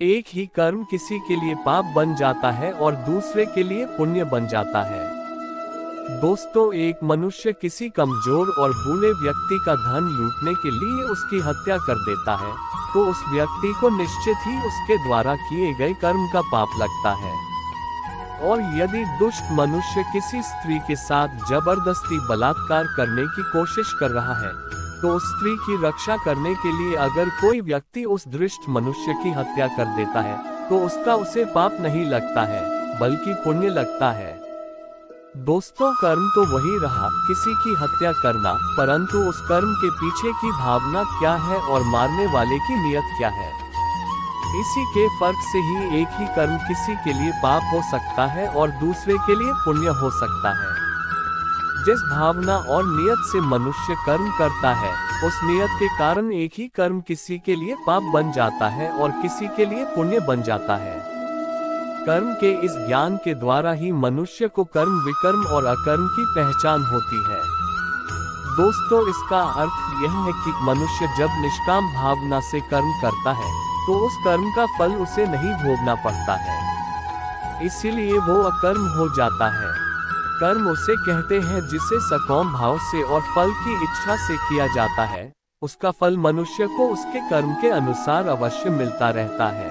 एक ही कर्म किसी के लिए पाप बन जाता है और दूसरे के लिए पुण्य बन जाता है। दोस्तों, एक मनुष्य किसी कमजोर और भूले व्यक्ति का धन लूटने के लिए उसकी हत्या कर देता है, तो उस व्यक्ति को निश्चित ही उसके द्वारा किए गए कर्म का पाप लगता है। और यदि दुष्ट मनुष्य किसी स्त्री के साथ जबरदस्ती बलात्कार करने की कोशिश कर रहा है, तो उस स्त्री की रक्षा करने के लिए अगर कोई व्यक्ति उस दुष्ट मनुष्य की हत्या कर देता है, तो उसका उसे पाप नहीं लगता है, बल्कि पुण्य लगता है। दोस्तों, कर्म तो वही रहा, किसी की हत्या करना, परंतु उस कर्म के पीछे की भावना क्या है और मारने वाले की नीयत क्या है। इसी के फर्क से ही एक ही कर्म किसी के लिए पाप हो सकता है और दूसरे के लिए पुण्य हो सकता है। जिस भावना और नियत से मनुष्य कर्म करता है, उस नियत के कारण एक ही कर्म किसी के लिए पाप बन जाता है और किसी के लिए पुण्य बन जाता है। कर्म के इस ज्ञान के द्वारा ही मनुष्य को कर्म विकर्म और अकर्म की पहचान होती है। दोस्तों, इसका अर्थ यह है कि मनुष्य जब निष्काम भावना से कर्म करता है, तो उस कर्म का फल उसे नहीं भोगना पड़ता है, इसीलिए वो अकर्म हो जाता है। कर्म उसे कहते हैं जिसे सकाम भाव से और फल की इच्छा से किया जाता है। उसका फल मनुष्य को उसके कर्म के अनुसार अवश्य मिलता रहता है।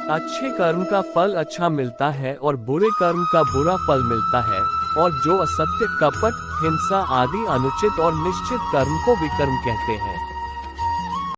अच्छे कर्म का फल अच्छा मिलता है और बुरे कर्म का बुरा फल मिलता है, और जो असत्य, कपट, हिंसा आदि अनुचित और निश्चित कर्म को विकर्म कहते हैं।